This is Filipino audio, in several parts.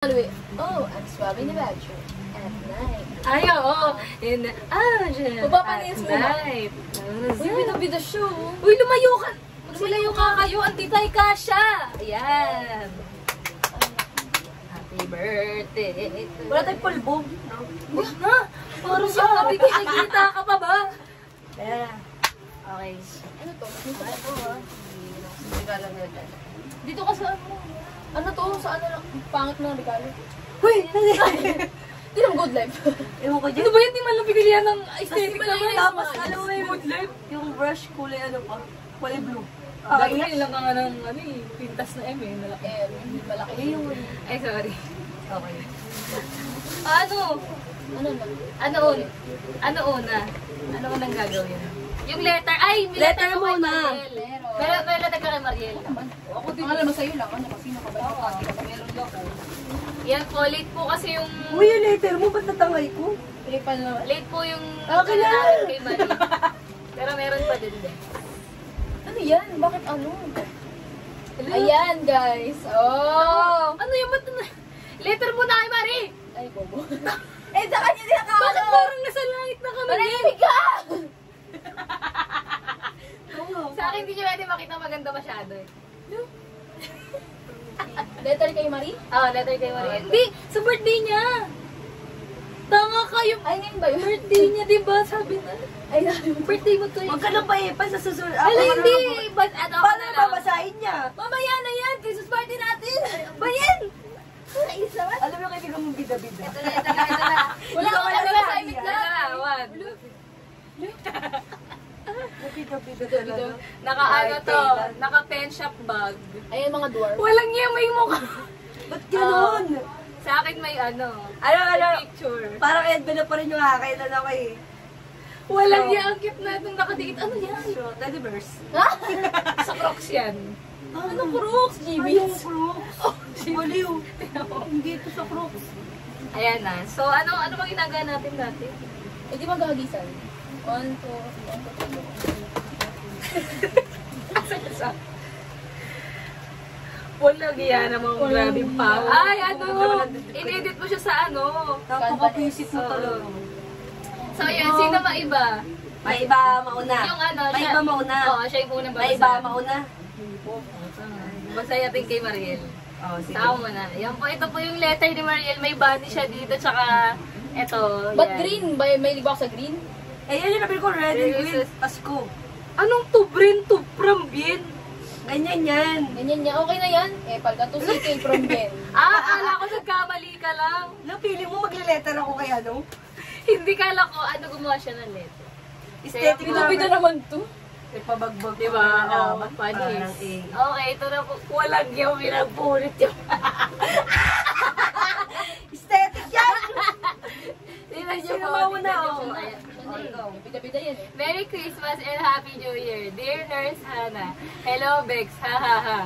Oh, I'm swabbing the badger at night. Ay, oo. In the ocean Mapapanis mo na. night. Uy, binabida show. Uy, lumayo ka! Magsilayo ka kayo. Antitay ka siya. Ayan. Happy birthday. Wala tayong pulbo. Huwag na. Parang siya sabi, kita ka pa ba? Yeah. Okay. Ano to? Regalo mo dyan. Dito ka sa ano? Ano to? Sa ano lang? Pangit na regalo. Uy! Hindi naman good life. Ewan ko dyan. Ano ba yan? Di man lang pinilihan ng aesthetic naman. Tapos, Alam mo yung good life? Yung brush kulay ano pa? Kulay blue. Dahil na ilang ka nga ng pintas na M eh. Malaki. Hindi malaki. Ay, sorry. Okay. Ano? Ano na? Ano una? Ano una? Ano unang gagawin? Yung letter. Ay, may Letter ako kay muna. Mariel. May letter ka kay Mariel. Ako din. Ang alam mo sa'yo lang. Ano kasi nakabalik ka? Meron daw ko. Yan po, late po kasi yung... Uy, yung letter mo, ba't natangay ko? Tripal na. Late po yung... Okay na. namin kay Mariel. Pero meron pa din din. Ano yan? Bakit ano? Ayan, guys. Oh! Ano yung ba't na... Letter mo na kay Marie! Ay, bobo. Eh, sa kanya din ako! Bakit parang nasa langit na kami? Manahimik ka! Sa akin hindi nyo pwede makita maganda masyado eh. Letter kay Marie? Letter kay Marie. Hindi! Sa birthday niya! Tanga kayo! Ay, ngayon ba yun? Birthday niya, diba? Sabi na. Ay, nabi mo. Birthday mo to eh. Huwag ka nang paipan sa susunod. Ala, hindi! But ano ako Paano na yung lang? babasahin niya? Mamaya na yan! Christmas party natin! Ba yan? Isa ba? Alam mo yung kaibigan mong bida-bida. Ito na. Wala ka wala na na, assignment Ito lang! na, one. Bida-bida talaga. Naka-ano to, naka-pen shop bag. Ayan mga dwarf. Walang niya may mukha. Ba't gano'n? Sa akin may ano, Ano? picture. Parang envelope pa rin yung kakailan ako eh. Walang niya, ang cute na itong nakadikit. Ano yan? So, teddy bears. Sa Crocs yan. Ano Crooks? Anong GBs? Crooks? Baliw. Hindi ito sa Crooks. Ayan na. So, ano bang ginagawa natin dati? Eh, di magagisan. 1, 2, 1, 2, 3. Walang yan namang grabing pa. Ay, ano? In-edit mo siya sa ano. Napaka-visit mo talaga. So, yun. Sino ba iba? May iba mauna. Yung ano, May siya. iba mauna. Oo, siya yung unang May iba mauna. Basta yatin kay Mariel. Oh, sige. Saka mo na. Yan po, ito po yung letter ni Mariel. May bunny siya dito, tsaka ito. Ba't yan. green? May libak sa green? Eh, yan yung nabil ko, red and green. Pasko. Anong tubrin to from bien? Ganyan yan. Ganyan niya. Okay na yan. Eh, palga to CK from Ben. Akala ko nagkamali ka lang. Napili mo magle-letter ako kay ano? Hindi kala ko ano gumawa siya ng letter. Aesthetic Pinabida naman to. Ipabagbag ko Diba? na Oo, naman. panis. Parang A. Okay, ito na po. Walang yung pinagpulit yung... Aesthetic yan! Tingnan niyo Sino po. mauna, tingnan niyo oh? po. Ayan. Bida-bida yan eh. Merry Christmas and Happy New Year. Dear Nurse Hannah. Hello, Bex. Ha, ha, ha.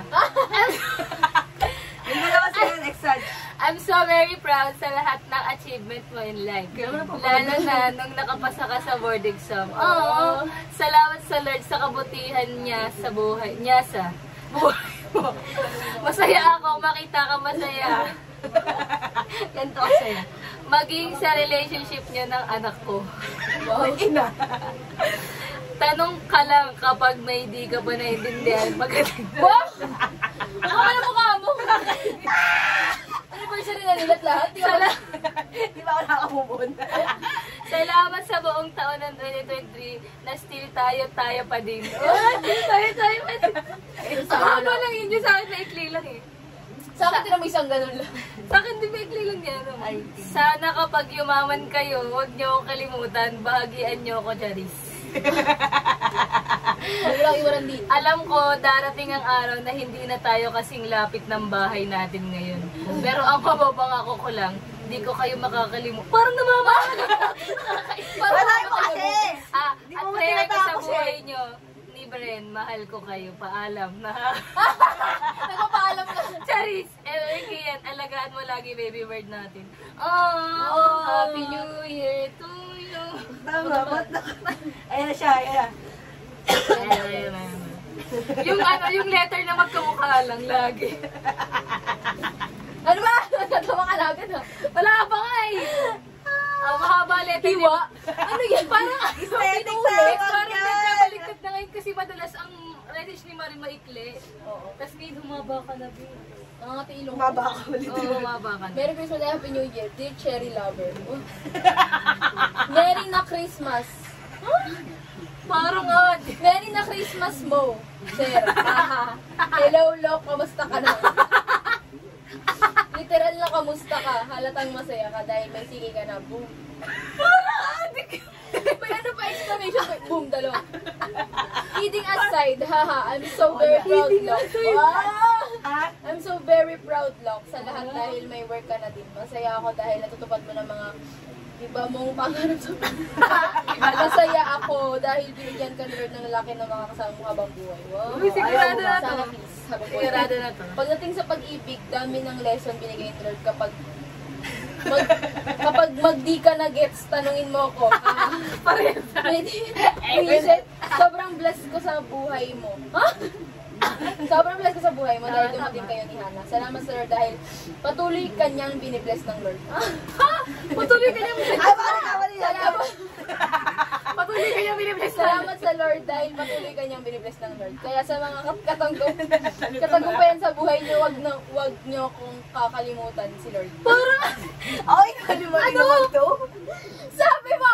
Hindi mo na kasi yan, exact. I'm so very proud sa lahat ng achievement mo in life. Lalo na nung nakapasa ka sa board exam. Oo. Salamat sa Lord sa kabutihan niya sa buhay. Niya sa buhay mo. Masaya ako. Makita ka masaya. Ganito kasaya. Maging sa relationship niyo ng anak ko. Wow. Ina. Tanong ka lang kapag may di ka pa naiintindihan. Magaling. Wow! Ako na mukha mo. Anniversary na nilat lahat. Di ba? Di ba ako nakamubon? Salamat sa buong taon ng 2023 na still tayo pa din. Oh, still tayo pa din. Ang haba lang yun sa akin, maikli lang eh. Sa akin tinang may isang ganun lang. Sa akin, di maikli lang yan. Sana kapag yumaman kayo, huwag niyo akong kalimutan, bahagian niyo ako, Charis. Walang iwanan dito. Alam ko, darating ang araw na hindi na tayo kasing lapit ng bahay natin ngayon. Pero ang mababangako ko lang, hindi ko kayo makakalimutan. Parang namamahal. Wala ko kasi! At Hindi mo prayer ko sa tinatapos buhay nyo. Ni Bren, mahal ko kayo. Paalam na. Nagpapaalam ka. Charis, yan. Alagaan mo lagi baby bird natin. Oh, Happy New Year to you. Tama, ba't na? Ayan na siya, ayan na. Ayan. Yung letter na magkamukha lang lagi. Ano ba? Natawa ka na agad ha. Wala pa nga eh. Mahaba letter. Hiwa? Ano yan? Parang Aesthetic pinulit. tawag Parang yan. nagkabaliktad na ngayon kasi madalas ang message ni Marie maikli. Oo. Tapos ngayon humaba ka na, Bi. Nangangati ilong. Maba ako ulit. Oo, humaba ka na. Merry Christmas and Happy New Year. Dear Cherry Lover. Merry na Christmas. Parang nga. Merry na Christmas mo. Sir. Haha. Hello, Lok. Kamusta ka na? Literal na kamusta ka. Halatang masaya ka dahil may sige ka na. Boom. May ano pa exclamation point. Boom, dalawa. Kidding aside, haha. I'm so very proud, Lok. Wow! Ha? I'm so very proud, Lok, sa lahat dahil may work ka na din. Masaya ako dahil natutupad mo ng mga iba mong pangarap sa Masaya ako dahil binigyan ka ni Lord ng laki ng mga kasama mo habang buhay. Wow. Uy, sigurado na to. Sana peace. Habang buhay. Sigurado na to. Pagdating sa pag-ibig, dami ng lesson binigay ni Lord kapag kapag magdi ka na gets, tanungin mo ako. Reset. Sobrang blessed ko sa buhay mo. Ha? Sobrang blessed ko sa buhay mo dahil dumating kayo ni Hannah. Salamat sa Lord dahil patuloy kanyang binibless ng Lord. Patuloy ka niyang Ay, parang kamali na. Salamat. Patuloy ka niyang binibless na. Salamat sa Lord dahil patuloy kanyang binibless ng Lord. Kaya sa mga katanggumpayan sa buhay niyo, wag niyo kong kakalimutan si Lord. Ay, kalimutan naman to. Sabi mo,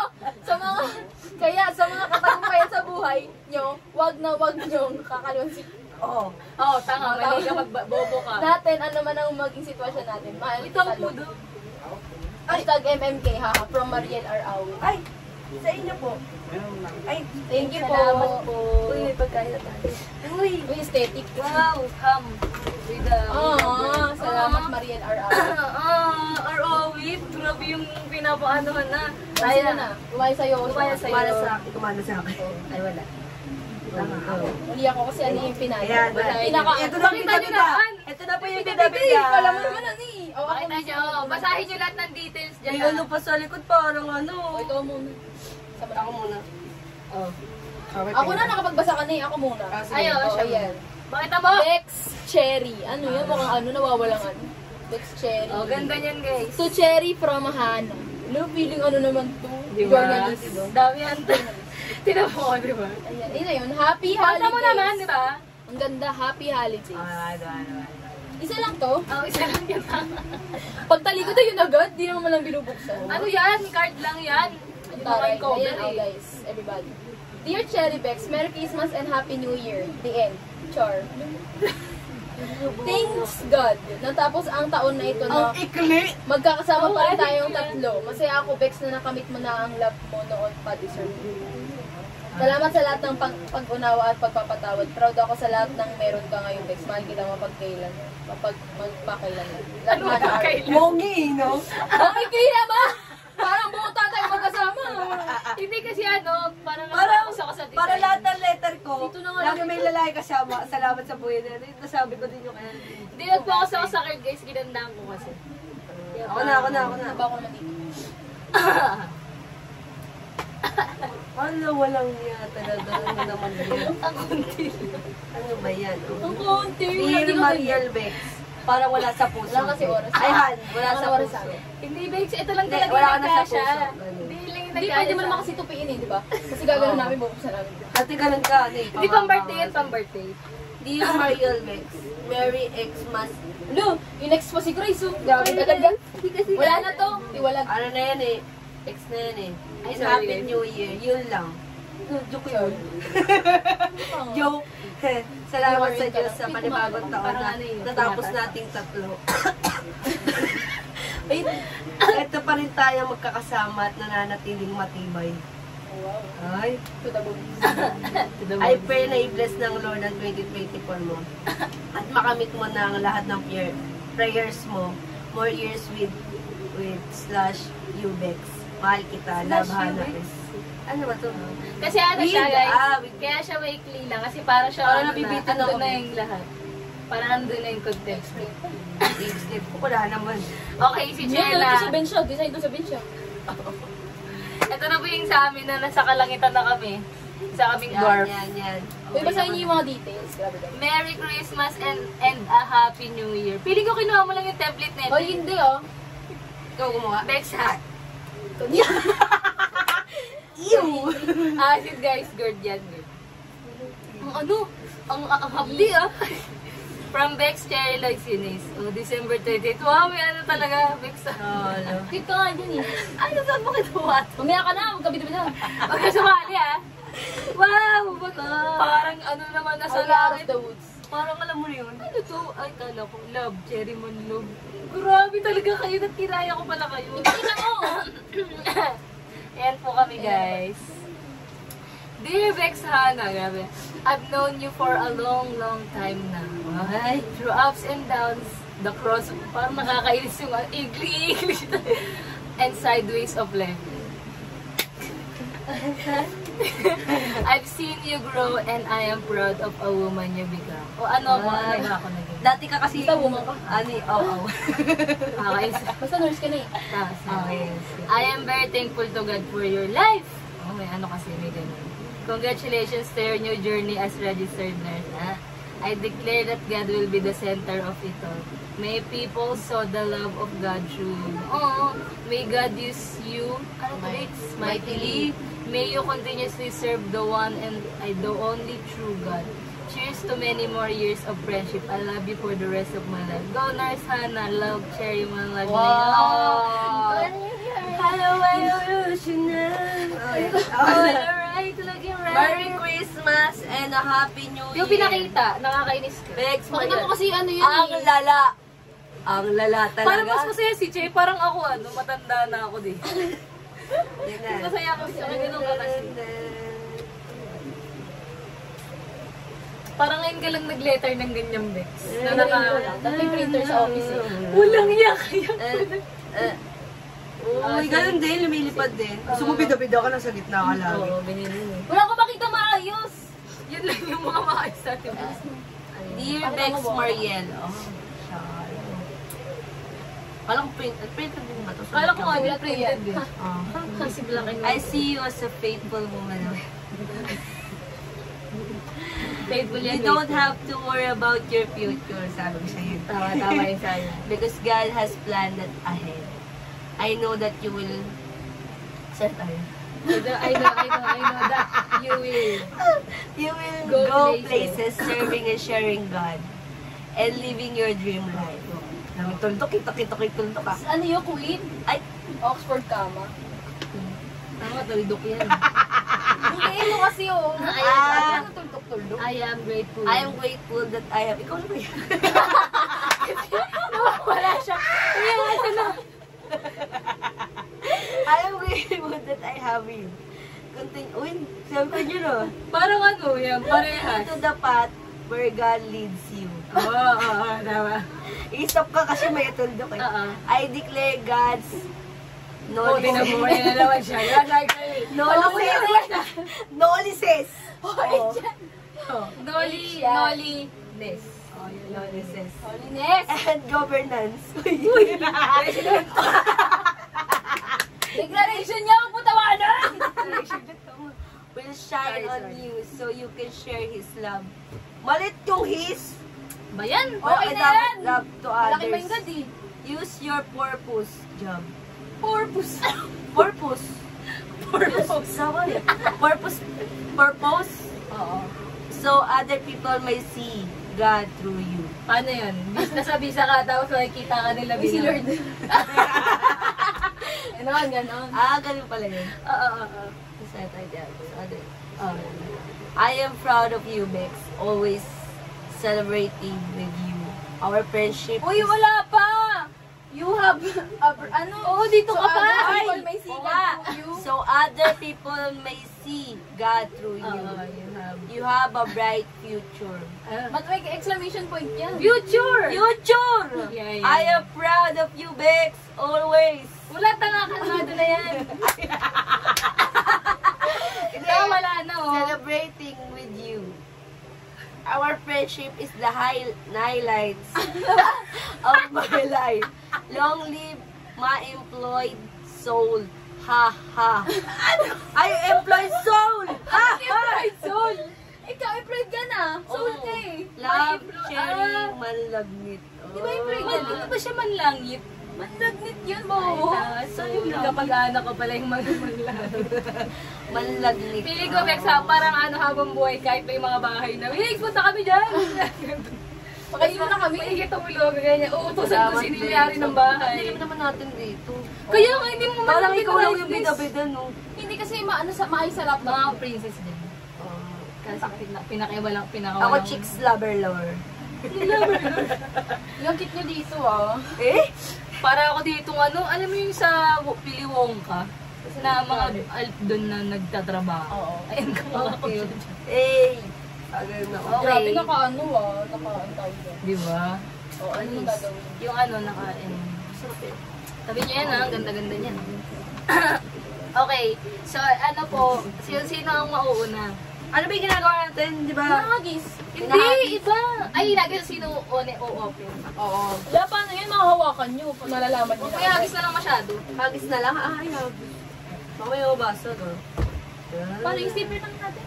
sa mga katanggumpayan sa buhay niyo, wag niyo kakalimutan si Lord. Oo. Oo, tanga. Mali ka magbobo ka. Natin, ano man ang maging sitwasyon natin. Mahal Ito kita, ang Lord. pudo. Hashtag MMK, haha, from Mariel R. Awi. Ay, sa inyo po. Ay, Thank you po. Salamat po. uy, may pagkain na tayo. Uy, aesthetic. Wow, ham. With the... Salamat Mariel R. Awi. R.O.W. Grabe yung pinapaanohan na. Tayo na. Umaya sa'yo. Umaya sa'yo. Kumana sa akin. Ay, wala. Tama ako. Uli ako kasi ano yung pinaya. Ayan, ito na Pakita nyo naman. Ito na po yung Hindi, bida-bida. alam mo naman ano eh. O, ako Pakita nyo. Basahin nyo lahat ng details dyan. May ano pa sa likod, parang ano. O, ito muna. Ako muna. Oh. Ako na, nakapagbasa ka na eh. Ako muna. Ayaw, O, siya ayan. Bakit mo? Bex Cherry. Ano yan? Mukhang ano, nawawalang ano. Bex Cherry. Oh, ganda niyan guys. To Cherry from Hannah. No, feeling ano naman to. Di ba? Journalist. Dami yan. Tinan mo, di ba? Ayan, yun na yun. Happy Pakita Holidays. mo naman, di ba? Ang ganda, Happy Holidays. Ano. Isa lang to. Oh, isa lang yan. Pagtali ko to yun agad, di naman lang binubuksan. Ano yan? Card lang yan. Ang Hindi mo taray. kayo cover Ayan, oh, eh. guys, everybody. Dear Cherry Bex, Merry Christmas and Happy New Year. The end. Char. Thanks God. Natapos ang taon na ito na ikli. magkakasama pa rin tayong tatlo. Masaya ako, Bex, na nakamit mo na ang love mo noon pa deserve. Salamat sa lahat ng pag-unawa at pagpapatawad. Proud ako sa lahat ng meron ka ngayon, Bex. Mahal kita mapagkailan. Magpakailan. Ano magpakailan? Mongi, no? Okay, kaya ba? Parang buo tayo magkasama. Hindi kasi ano, parang Parang, gusto ko sa design. para lahat ng letter ko, Dito na nga lagi lang. may lalaki kasama. Salamat sa buhay na. Nasabi ko din yung kaya. Hindi, nag-focus ako sa card guys. Ginandaan ko kasi. Ako na. Ano ba ako naman dito? Ano, walang niya talaga. Ano naman yan? Ang kunti. Ano ba yan? Ang konti. Dear Mariel Bex, para wala sa puso. Wala kasi oras. Ay, Han, wala Wala sa oras sa puso. akin. Hindi, Bex. Ito lang Hindi, talaga wala yung ka na sa nagkasya. puso. Hindi lang yung Hindi, nagkasya. pwede mo naman kasi tupiin eh, di ba? Kasi gagawin namin, bubuksan namin. Ate, ganun ka. Hindi pang birthday yan, pang birthday. Dear Mariel Bex, Merry Xmas. Ano? Yung next po si Grace, oh. Grabe ka talaga. Wala na to. Iwalag. Ano na yan eh? X na yan eh. Ay, And sorry. Happy New Year. Yun lang. Joke yun. Joke. Salamat sa Diyos sa panibagong taon na natapos nating tatlo. Ay, ito pa rin tayo magkakasama at nananatiling matibay. Wow. Ay, To the moon. I pray na i-bless ng Lord ang 2024 mo. At makamit mo na ang lahat ng prayers mo. More years with / Ubex. Mahal kita. Love, Hannah. Ano ba to? Kasi ano With, siya guys, with. kaya siya maikli lang. Kasi parang siya, Parang ano nabibitin na, ako. andun na yung lahat. Parang andun na yung context. Lipstick ko wala naman. Okay, si Yan, Chela. ito sa bench siya. Design to sa bench siya. Ito na po yung sa amin na nasa kalangitan na kami. Sa kaming Yan, dwarf. yan. Uy, basahin niyo yung mga details. Grabe guys. Merry Christmas and a Happy New Year. Piling ko kinuha mo lang yung template nito. Oh, hindi oh. Ikaw gumawa. Bex ha. Ew! Acid guys, gird yan. Ang ano? Ang hapdi ah. From Bex Cherry Lloyd Sinis. Oh, December 28. Wow, may ano talaga, Bex ah. Oh, no. Cute ka nga dyan eh. Ano saan mo kinuha? Mamaya ka na, magkabit-bit na. Huwag ka sumali ah. Wow! Parang ano naman nasa Out of langit. the woods. Parang alam mo yun. Ano to? Ay, kala ko. Love. Cherry man love. Grabe talaga kayo. Natiraya ko pala kayo. Tingnan mo! Ayan po kami guys. Dear Bex Hana, grabe. I've known you for a long, long time na. Ay, through ups and downs, the cross, parang nakakainis yung English and sideways of life. I've seen you grow and I am proud of a woman you become. O ano ba ako naging? Dati ka kasi Basta woman ka. Nakakainis. Basta nurse ka na eh. I am very thankful to God for your life. Oh, may ano kasi, may ganun. Congratulations to your new journey as registered nurse. I declare that God will be the center of it all. May people saw the love of God through you. Oh, may God use you mightily. May you continuously serve the one and the only true God. Cheers to many more years of friendship. I love you for the rest of my life. Go Nurse Hannah. Love, Cherry, my love. Wow! Hello, evolutionary. Alright, looking right. Merry Christmas and a Happy New Year. Yung pinakita, nakakainis ka. Bex, Pakita mo kasi ano yun ang eh. lala. Ang lala talaga. Parang mas masaya si Che. Parang ako, matanda na ako din. Yan na. Masaya ako siya. Ganun ka kasi. Parang ngayon ka lang nag-letter ng ganyang Bex. Na Tapos may printer sa office eh. Walang iya kaya. Uy, ganun din. Lumilipad din. Gusto mo bida-bida ka na sa gitna ka lagi. Oo, binili mo. Wala ko makita maayos. Yun lang yung mga maayos sa atin. Dear Bex Mariel. Oh, Kala ko printed din ba ito? Kala ko nga Ulat ko printed yan. din. Kasi black and I white. see you as a faithful woman. Faithful yan. You don't have to worry about your future, sabi ko sa'yo. Tama yung sa'yo. Because God has planned that ahead. I know that you will... Sir tayo. I know that you will. You will Go go places. places serving and sharing God and living your dream life. Nang tuldok, kita tuldok ah. Ano yung Queen? Ay, Oxford Kama. Tama, tuldok yan. Hindi, ano kasi oh. Ah. Ano tuldok-tuldok? I am grateful. I am grateful that I have... Ikaw na ba yan? Wala siya. Kaya nga siya na. I am grateful that I have you. Continue. Uy, sabi ko yun oh. Parang ano yan, parehas. To the path where God leads you. Oo, tama. I-stop ka kasi may tuldok eh. Oo. I declare God's Oh, binabuhay na naman siya. Nolises. Noli. Ness. Oh, yun, nolises. Holiness. And governance. Declaration niya, putawanan! Will shine on you so you can share His love. Malit yung His. Bayan. Okay na yan. Love to Malaki pa yung others. God eh. Use your purpose, job. Purpose. Purpose. Purpose. Oo. So other people may see God through you. Paano yun? Nasa-bisa ka, tapos makikita ka nila Uy, si Lord. Ganon. Ganun pala yun. Oo. Set idea. I am proud of you, Bex. Always celebrating with you. Our friendship Uy, is... wala pa! You have, ano? Oo, dito ka pa. Other people may see Oo God nga. through you. So other people may see God through you. You have a bright future. But may exclamation point yan. Future! Future! Yeah. I am proud of you, Bex. Always. Wala, tanga ka na na yan. Wala na, oh. Celebrating with you. Our friendship is the highlights of my life. Long live my employed soul. Ha, ha. I employ soul! Ha, ha! Soul! Ikaw, employed ka na. Soul ka eh. Love, sharing, manlagnit. Di ba employed ka na? Hindi ba siya manlangit? Manlagnit yun mo. So, kapag-anak ka pala yung manlangit. Manlagnit. Pili ko, Bexa, parang habang buhay, kahit may mga bahay na, Wix, punta kami dyan! Pakainin mo na kami. May tumulog, ganyan. Uutusan ko siniliyari ng bahay. Hindi naman natin dito. Kaya nga, hindi mo Parang man ikaw lang yung bida-bida, no? Hindi kasi maayos sa laptop. Mga princess din. Kasi pinakawalang. Ako, chicks lover lore. Yung kit nyo dito ah. Eh? Para ako dito, alam mo yung sa Willy Wonka? Na mga alp doon na nagtatrabaho. Oo. Ayun ka mga cute. Eh! Agad na ako. Okay. Grabe naka-ano ah. Naka-antay ka. Di ba? O, ano yung gagawin? Yung nakain. Sabi niya yan ang ganda-ganda niya. Okay, so po, sino ang mauuna? Ano ba yung ginagawa natin, di ba? Nakagis. Hindi, iba. Ay, lagi sino o-open. Oo. Wala, paano yan? Mahahawakan nyo. Kung nalalaman nyo. Kaya hagis na lang masyado. Hagis na lang. Ay, hagis. Mamaya mabasa, no? Paano yung stapler lang natin?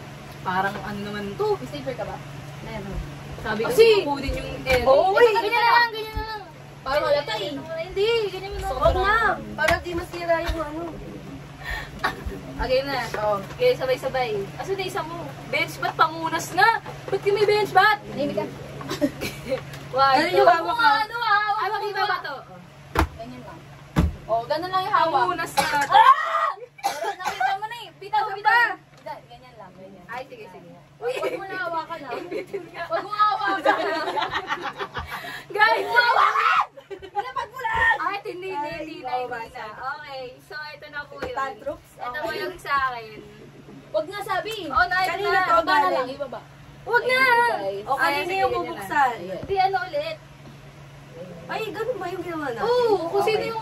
Parang naman to. May stapler ka ba? Meron. Sabi ko, Kasi- kukunin yung air. Oo, wait. Ganyan na lang, ganyan na lang. Parang halata eh. Hindi, ganyan mo na. Huwag na. Para di masira yung ano. Okay na. Okay, sabay-sabay. Aso na isa mo? Bench bat pangunas na. Ba't yung may bench bat? Nahimik ka. One, Ano yung hawak ka? Ano ah? Ay, makita ba to? Ganyan lang. O, ganun lang yung hawak. Pangunas na. Pero nakita mo na eh. Bitaw, bitaw. Ganyan lang, ganyan. Ay, sige, sige. Huwag mo na hawakan ah. Huwag mo hawakan ah. Guys, hawakan! Pinapag mo lang! Ay, hindi na. Okay, so ito na po yun. Tantrums? Ito po yung sa akin. Huwag nga sabi. Oh, na, ito Kanina na. to, Ibaba na lang, galing. ibaba. Huwag na! Guys. O, kanina sige, yung ganyan bubuksan. Hindi, ulit. Ay, ganun ba yung ginawa natin? Oo, kung sino Okay. yung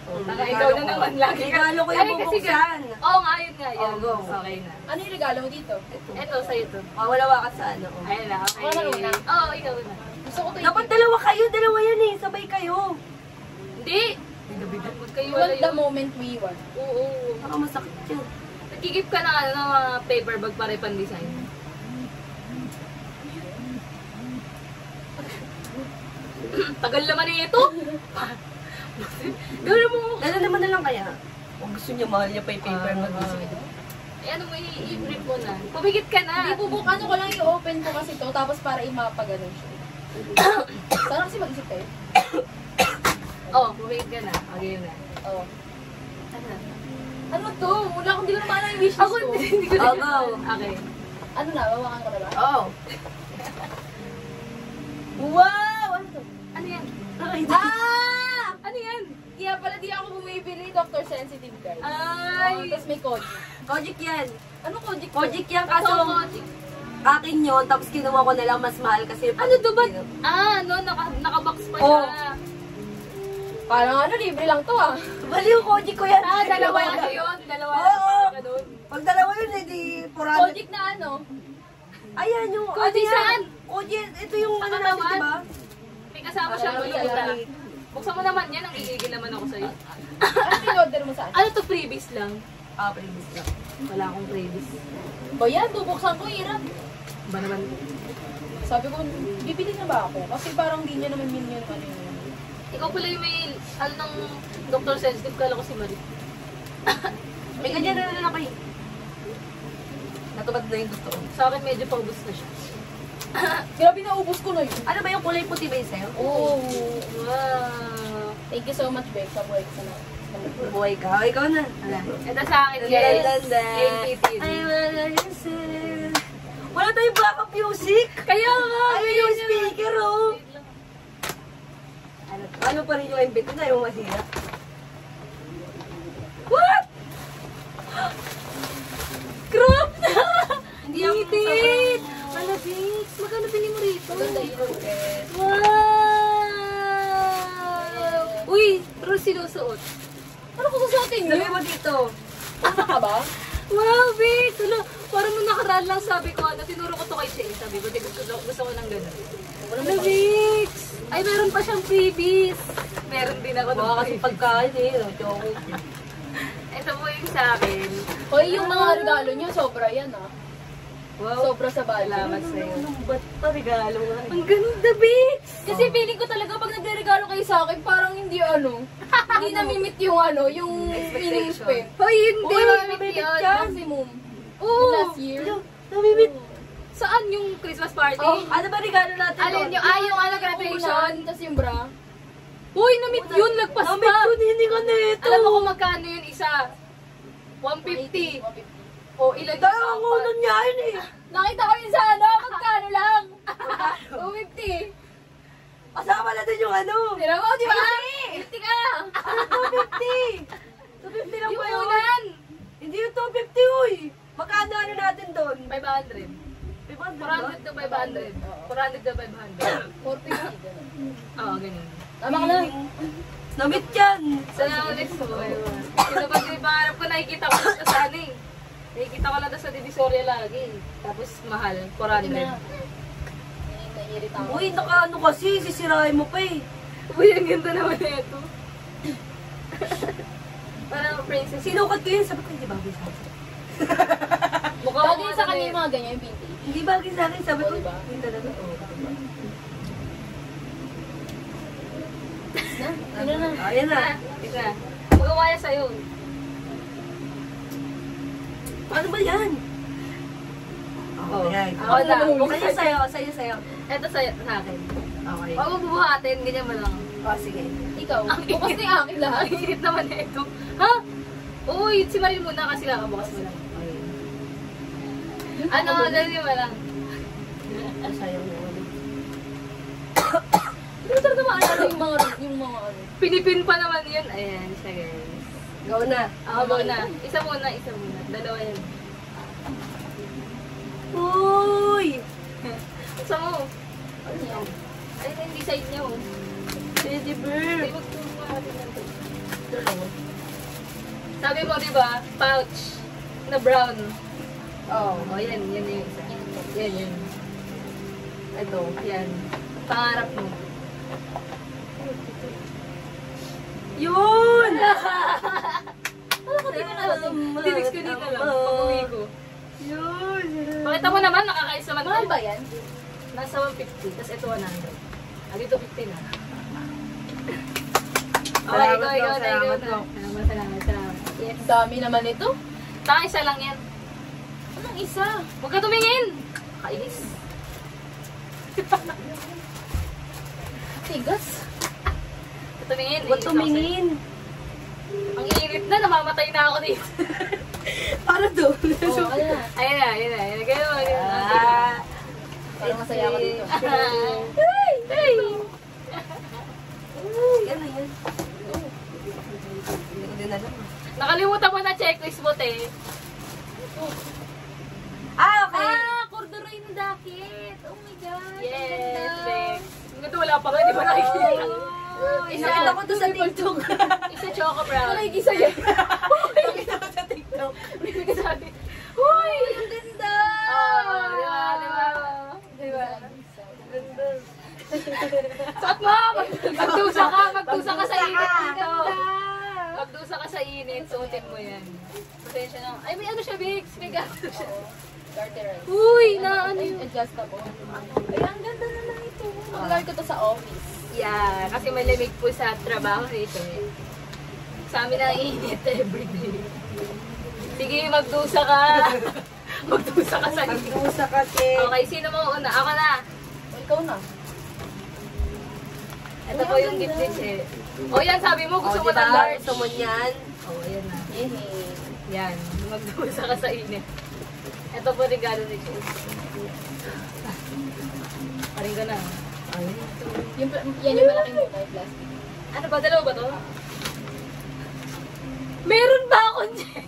Taka, Regalo ikaw na ko. naman lagi. Regalo ko yung Ay, kasi bubuksan. Oo nga, yun nga. Yan. Oh, go. Okay na. Ano yung regalo mo dito? Ito, sa'yo to. Wala ka sa ano. oh. Ayun na, okay. Ako na una. Oo, ikaw na. Gusto ko to Dapat dalawa kayo, dalawa yan eh. Sabay kayo. Hindi! Huwag kayo You wala want the yun. moment we want. Oo. Baka masakit yun. Nagkikip ka ng ng paper bag para pan-design. Tagal naman ito! Gawin mo! Dala naman na lang kaya. Kung gusto niya, mahal niya pa yung paper mag-design. Eh, ano mo, i-grip mo na. Pumigit ka na! Hindi po ano ko lang i-open ko kasi to tapos para imapaganon siya. Sana kasi mag-isip kayo. Oh, pumigit ka na. Okay na. Oo. Ano? Ano to? Wala akong di ko naman yung wishlist Ako, ko. hindi ko Oh, go. Okay. Ano na? Bawakan ko na ba? Oo. Wow! Ano to? Ano yan? Ah! Ano yan? Kaya pala di ako bumibili Dr. Sensitive guys. Ay! Tapos may code. Kojic yan. Ano Kojic? Kojic yan, Kaso, kaso akin yun, tapos kinuha ko na lang mas mahal kasi... ano to ba? Naka-box pa siya. Oh. Parang ano, libre lang to ah. Baliw, Kojic ko yan. Dalawa lang yun. Dalawa Oo. lang ka doon. Pag dalawa yun, hindi purado. Kojic na ano? Ayan yung... Kojic ano yan? saan? Kojic, ito yung ano natin, Pakatawan? diba? May kasama siya. Parang Buksan wala. mo. Buksan mo naman yan. Ang gigigil naman ako sa'yo. Ano in-order mo saan? Ano to, freebies lang? Previous lang. Wala akong freebies. Ba yan, bubuksan ko, hirap. Ba naman? Sabi ko, bibili na ba ako? Kasi parang di niya naman yun ano yun. Ikaw pala yung may, ng Dr. Sensitive, kala ko si Marie. May ganyan na lang kayo. Natupad na yung gusto ko. Sa akin medyo paubos na siya. Grabe, naubos ko na yun. Ano ba yung kulay puti ba yung sa'yo? Oo. Wow. Thank you so much, Beck, sa buhay ko sa lahat. Buhay ka. O, ikaw na. Ala. Ito sa akin, guys. Danda. APTV. Ay, wala yung sir. Wala tayong backup music. Kaya nga! Ayun yung speaker, oh. Ano pa rin yung MBT na yung masira? What? Crop na! Hindi ako Bitit! Ano, Bix? Magkano bili mo rito? Ganda yun, Beck. Wow! Uy, pero sinusuot. Ano ko susuotin Sabi yun? mo dito. Ano ka ba? Wow, Bix! Ano, parang nung nakaraan lang sabi ko, tinuro ko to kay Shane. Sabi ko, gusto ko ng gano'n. Ano, Bix? Ay, meron pa siyang freebies. Meron din ako ng Baka kasi freebies. pagkain eh. No? Joke. ito po yung sa akin. Hoy, yung mga regalo nyo, sobra yan ah. Wow. Sobra sa budget. Salamat sa'yo. Ba't pa regalo nga? Ang ganda, Bix! Kasi feeling ko talaga pag nagre-regalo kayo sa akin, parang hindi hindi namimit yung yung minimum spend. Hoy, hindi! Oo, namimit yan. Maximum. Oo! Last year. Namimit. Saan yung Christmas party? Oh, Ano ba regalo natin? Alin yung, yung graduation? Tapos yung bra. Uy, namit yun! Lagpas Namit pa! yun, hindi ka nito. Alam mo kung magkano yun isa? 150. 150. O, ilan Ang ulo niya yun eh. Nakita ko yun sa magkano lang? 250. Kasama na din yung ano. Tira mo, di ba? 50 ka! 250. 250 lang Yung ba yun? unan! Hindi yung 250, uy. Magkano ano natin doon? 500. 400 to 500. 400 to 500. 450. ganun. Oo, ganun. Tama ka na. Namit yan. Sana ulit po. Sino ba yung pangarap ko, nakikita ko lang sa ano eh. Nakikita ko lang sa Divisoria lagi. Tapos mahal, 400. Naiirita ako. Uy, naka ano kasi, sisirain mo pa eh. Uy, ang ganda naman na ito. Parang princess. Sinukat ko yun, sabi ko, hindi bagay sa akin. Mukha Bagay mo sa ano kanya eh. yung mga ganyan, yung vintage. Hindi bagay sa akin, sabi ko, Oo, diba? hindi talaga. Ano na? Ayan na. Tika. Magawa yan sa'yo. Ano ba yan? Oh. Ayan. Ako na. Sa'yo, sa'yo, sa'yo, sa'yo. Ito sa'yo, sa akin. Okay. Huwag mo bubuhatin, ganyan mo lang. Oh, sige. Ikaw. Bukas na yung akin lahat. Ang init naman na ito. Ha? Uy, si Maril muna kasi kakabukas mo lang. Ano, dali mo lang. Ang sayang mo. Pero talaga maalala yung mga ano. Pinipin pa naman yun. Ayan, siya guys. Go na. Ako muna. Isa muna, isa muna. Dalawa yan. Uy! Isa mo. Ano yan? Ay, hindi side niya oh. Teddy Hindi bear. magtuwa natin yan. Sabi mo, di ba? Pouch na brown. Oo. Oh, yan yung isa. Yan. Ito, yan. Pangarap mo. Yun! Ano ka dito na? Tinix ko dito lang. Pag-uwi ko. Yun! Pakita mo naman, nakakais naman. Mahal ba yan? Nasa 150, tapos ito 100. Ah, dito 50 na. Okay, Salamat ikaw po, na. salamat po. Salamat. Yes. Ang dami naman ito. Taka isa lang yan. Anong isa? Huwag ka tumingin! Kainis. Tigas. Tumingin. Huwag tumingin. Ang init na, namamatay na ako dito. Para doon. Oo, ano na? Ayun na. Ganun mo. Parang masaya ako dito. Hey! Yan na yan. Hindi ko din alam. Nakalimutan mo na checklist mo, te. Ah, okay. Corduroy na jacket. Oh my God. Yes, Bex. Ito wala pa nga, di ba nakikita? Nakita ko to sa TikTok. Isa choco brown. Nakikisa yan. Nakita ko sa TikTok. May sabi, Uy, ang ganda. di ba? Di ba? Suot mo! Magdusa ka sa init dito. Magdusa ka sa init, suotin mo yan. Pasensya na. Ay, may ano siya, Bix. May gato siya. Garterized. Uy, na ano Ay, yun? adjustable. Ay, ang ganda naman ito. Magagamit ko to sa office. Yeah, kasi malamig po sa trabaho rito eh. Sa amin ang init everyday. Sige, magdusa ka. Magdusa ka sa init. Magdusa kasi. Okay, sino mo una? Ako na. O, ikaw na. Ito po yung gift ni Che. O yan, sabi mo, gusto mo diba? ng large. Gusto mo niyan? O, ayan na. Yehey. Yan, magdusa ka sa init. Ito po regalo ni Che. Paring ko na. Yan yung malaking muna, yung plastic. Ano ba? Dalawa ba to? Meron ba akong check?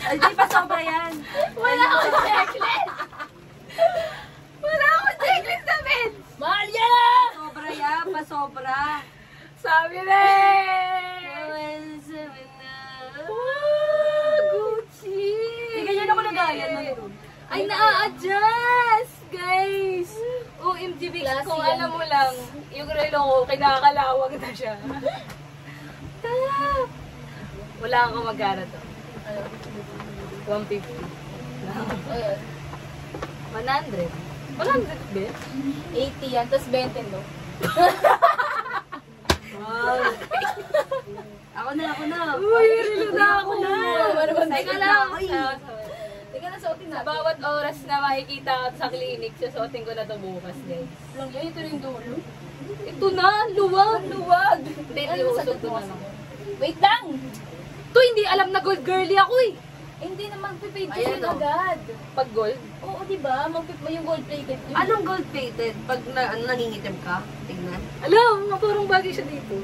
Ay, di pa sobra yan. Wala akong checklist! Wala akong checklist na Ben! Mahal yan! Sobra yan, pa sobra. Sabi na Gucci! Hindi ganyan ako nagayan nun. Ay, na-adjust! Guys! OMG Bix, Classy kung yan, alam mo lang, yung relo ko, kinakalawag na siya. Wala kang magkano to. Ano? 150. Ayan. 100. 100 ba? 80 yan, tapos 20 no? Wow. Ako na. Uy, rilo na ako na. Ano ba? Teka lang. Ay. Teka na, suotin Sa natin. bawat oras na makikita ka sa clinic, susuotin ko na to bukas, guys. Lang yan, ito rin dulo. Ito na, luwag. Luwag! Hindi, Ano, iusog ko na sagot lang. mo? Wait lang! Ito, hindi alam na gold girly ako eh. Hindi na magpipaid Ayan, kasi oh. agad. Pag gold? Oo, di ba? Yung gold plated yun. Anong gold plated? Pag nangingitim ka, tignan. Alam, parang bagay siya dito.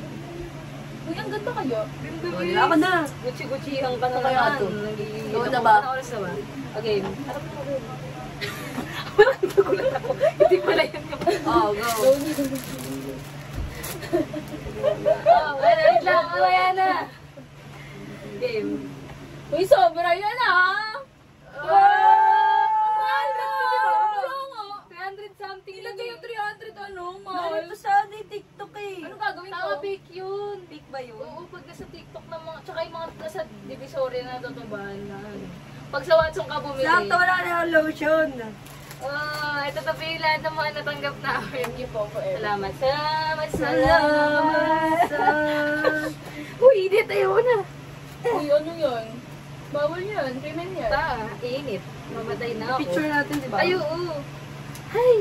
Uy, ang ganda kayo. Wala ako na. Gucci-guccihan ka na Kaya naman. to. Nagigilid Gawin na ako. ba? Anong oras na ba? Okay. Harap mo rin. Parang nagulat ako. Hindi pala yun yung... Oh, go. Oh, wait lang. Mamaya na. Game. Uy, sobra yan ah! Mahal na! Ano? 300 something. Ilagay yung 300 ano, Mahal mahal. ito sa TikTok eh. Ano gagawin ko? Tama, fake yun. Fake ba yun? Oo, pag nasa TikTok na mga, tsaka yung mga nasa divisory na tutubahan na ano. Pag sa Watson ka bumili. Sakto, wala na ang lotion. Oh, ito na lahat ng mga natanggap namin. Thank you po forever. Salamat. Salamat. Salamat. Uy, hindi tayo na. Uy, ano yun? Bawal yan. Crimen yan. Init. Mamatay na ako. Picture natin, di ba? Ay, oo. Hay.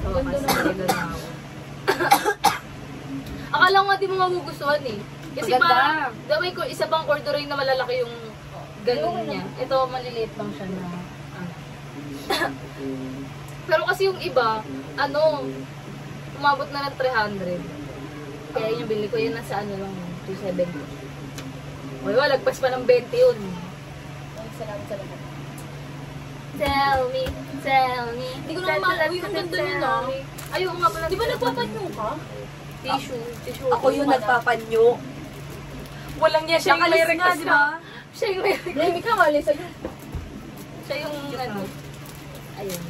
Ganda naman. Akala ko nga di mo magugustuhan eh. Kasi Maganda. parang, damay ko, isa pang corduroy na malalaki yung ganun niya. Ito, maliliit lang siya na, ano. Pero kasi yung iba, ano, umabot na ng 300. Kaya yun yung bili ko, yun nasa ano lang, 270. Uy, lagpas pa ng 20 yun. Ay, salamat sa lahat. Tell me, tell me. Hindi ko naman maalam yung ganda niya, no? Ayaw nga pala. Di ba nagpapanyo ka? Tissue. Ako yung nagpapanyo. Walang niya, siya yung may Nakalis nga, request di ba? Siya yung may Nahimik ka, mali sa'yo. Siya yung ano. Ayun.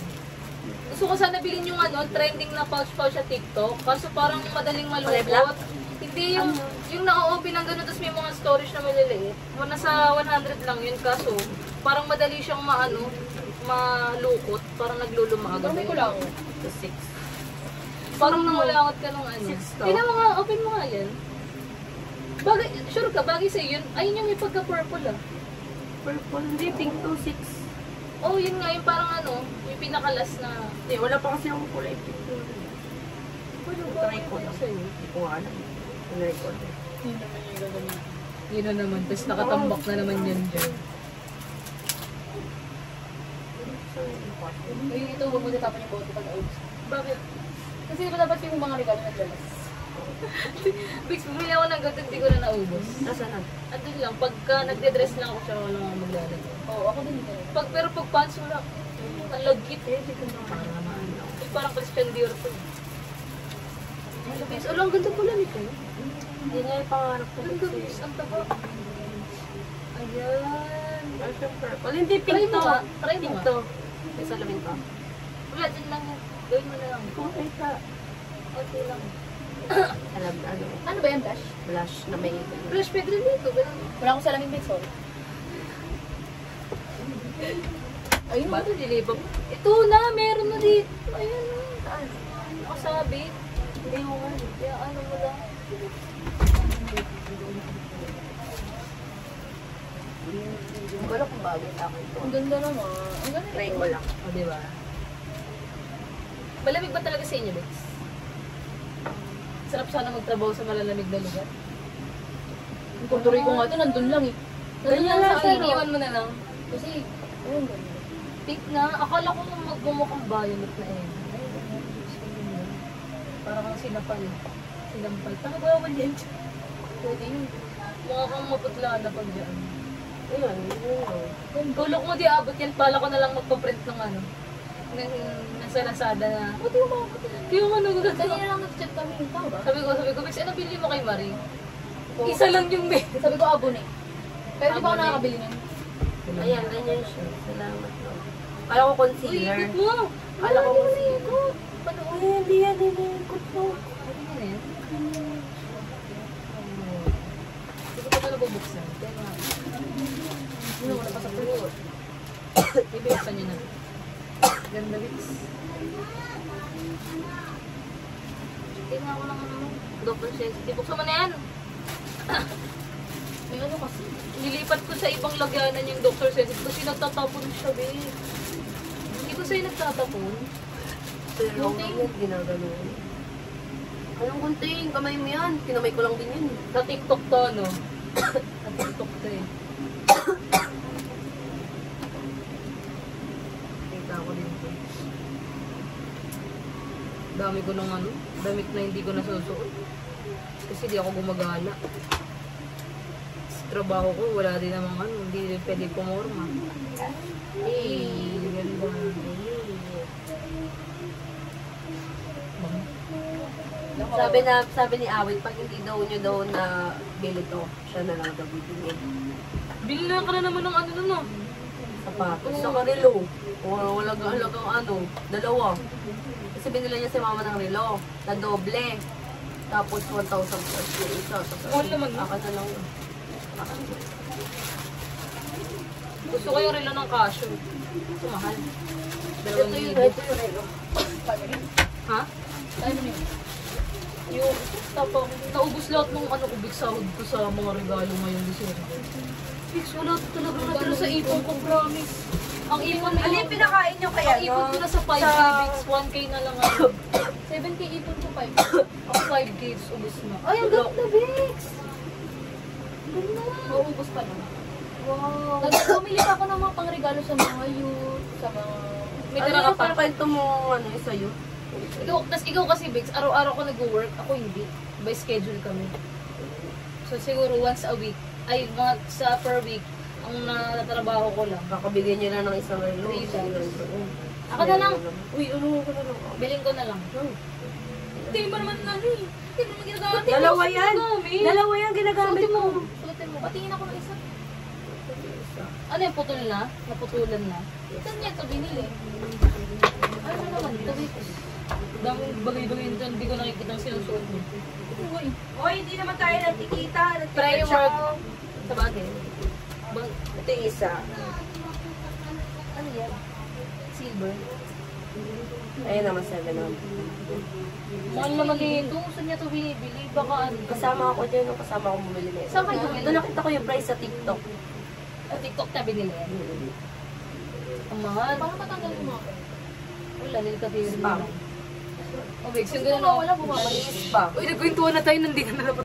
Gusto ko sana bilhin yung ano, trending na pouch-pouch sa TikTok. Kaso parang madaling malungkot. Hindi yung na-open ng gano'n, tapos may mga storage na maliliit. Nasa 100 lang yun, kaso parang madali siyang malukot. Parang nagluluma agad. Dami ko lang. To 6. Parang nangulangot ka nung ano. Six to? Tingnan mo nga, open mo nga yan. Bagay, sure ka, bagay sa'yo yun. Ayun yung may pagka-purple ah. Purple. Hindi, pink to 6. Oh, yun nga, yung parang ano, yung pinakalas na... Hindi, wala pa kasi akong kulay pink. Ano Try ko lang. sa'yo? Hindi ko nga alam. Record. Yun naman yung gagawin. Yun na naman, tapos nakatambak na naman yan dyan. Uy, ito, huwag mo tapon yung bote pag out. Bakit? Kasi di ba dapat yung mga regalo naglalas? Bix, bumili ako ng gato, hindi ko na naubos. Nasaan na? Andun lang, pagka nagde-dress lang ako siya, wala akong maglalagay. Oo, ako din din. Pero pag pants, wala. Ang lagkit eh. Parang Christian Dior to. Bix, ang ganda pala nito. Hindi nga yung pangarap ko. Ang ganda, ang taba. Ayan. Version purple. Hindi, Try pink mo to. nga. Try mo Pink nga. to. May salamin pa. Wala, dyan lang yan. Gawin mo na lang. Okay ka. Okay lang. Alam, ano, Ano ba yan, Blush? blush na may... Fresh pwede rin dito. Ganun. Wala akong salamin big, sorry. Ayun ba? Ba't nilibang? Ito na, meron na dito. Ayan na. Taas. Nakasabit. Hindi mo nga. Kaya ano mo lang. Hindi ko alam kung bagay sa akin to. Ang ganda naman. Ang ganda. Try ko lang. O, diba? Malamig ba talaga sa inyo, Bex? Sarap sana magtrabaho sa malalamig na lugar. Yung kulturoy ko nga ito, nandun lang eh. Nandun Ganyan lang lang sa siya, ano. iniwan mo na lang. Kasi, ayun, ganda. Pink na. Akala ko magmumukhang violet na eh. Ay, parang kang sinapal. Sinampal. Tama ba ako dyan? Pwede yun. Mukha kang maputla na pag dyan. Ayun, yun. Tulok mo di abot yan. Pala ko na lang magpa-print ng ano. Nasa Lazada na. Buti yung mga puti. Yung ano, Kanina lang nag-chat kami. Tama ba? sabi ko, Bex, ano bili mo kay Marie? Isa lang yung may. Sabi ko, abon eh. Pero di ba ako Abon eh. nakakabili nun? Ayan, ganyan siya. Salamat po. Kala ko Uy, concealer. ikot mo! Kala ko concealer. Ikot! Paano? Ay, hindi yan, ikot mo. Ano yan eh? Gusto ko talaga ko buksan. Kaya nga. Ano, wala pa sa fruit. Ibigsan niyo na. Ganda, Bix. Tingnan ko lang ano. Dr. Sensitive. Buksan mo na yan. May ano kasi. Nilipat ko sa ibang lagyanan yung Dr. Sensitive kasi nagtatapon siya, babe. Hindi ko sa'yo nagtatapon. Pero yan, ginagano. Anong kunting? Kamay mo yan. Kinamay ko lang din yun. Sa TikTok to, no? Sa TikTok to eh. Kita ko din to. Dami ko ng ano, damit na hindi ko nasusuot. Kasi di ako gumagala. Sa trabaho ko, wala din namang ano, hindi rin pwede pumorma. Eh, ganda. Sabi ni Awit, pag hindi daw nyo daw na bili to, siya na lang daw bibili. Bilhin ka na naman ng ano nun, no? Sapatos. Sa relo. Walang halagang ano, dalawa. Kasi binila niya si mama ng relo, na doble. Tapos 1,000 plus yung isa. Mahal naman yun. Akan na lang. Gusto ko yung relo ng cashew. Ito mahal. Ito yung relo. Ha? Ano yun? Yung tapos naubos lahat ng ano ko big sahod ko sa mga regalo ngayong December. Big wala talaga natira sa ipon ko, promise. Ang ipon na Ano yung pinakain nyo kaya? ang ipon ko na sa 5K Bix, 1K na lang ako. 7K ipon ko 5. Ang 5K ubos na. Ay, ang ganda, Bix! Mauubos pa lang. Wow. Bumili pa ako ng mga pangregalo sa mga youth, sa mga... May Ano tira ka yung pa. kwento mo ano yung sa'yo? Ikaw kasi Bix, araw-araw ko nag-work, ako hindi. By schedule kami. So siguro once a week, ay mga sa per week, ang natatrabaho ko lang. Kakabigyan niya lang ng isang relo. Three times. Ako na lang. Uy, ano ko na lang? Biling ko na lang. Hindi mo naman na rin. Hindi mo naman ginagamit. Dalawa yan. Ginagamit. Dalawa yan ginagamit Suotin mo. mo. Suotin mo. Patingin ako ng isa. Ano yung putol na? Naputulan na? Saan niya ito binili? Ano naman? Ito dito. Daming bagay-bagay dyan. Hindi ko nakikita ang sinusuot mo. Uy. Oy, hindi naman tayo nagkikita. Primark. Sa bagay. Ito yung isa. Ano yan? Silver. Ayun naman 700. Mahal naman nito. Saan niya ito binibili? Baka ano? Kasama ako dyan, nung kasama ako bumili na ito. Saan kayo bumili? Doon nakita ko yung price sa TikTok. Sa TikTok na binili yan. Ang mahal. Baka matanggal mo ako. Wala, nilkatiri Spam. lang. Oh, Bix, yung Kasi gano'n ako. wala bumabalik. Pa. Uy, nagkwentuhan na tayo, nandito na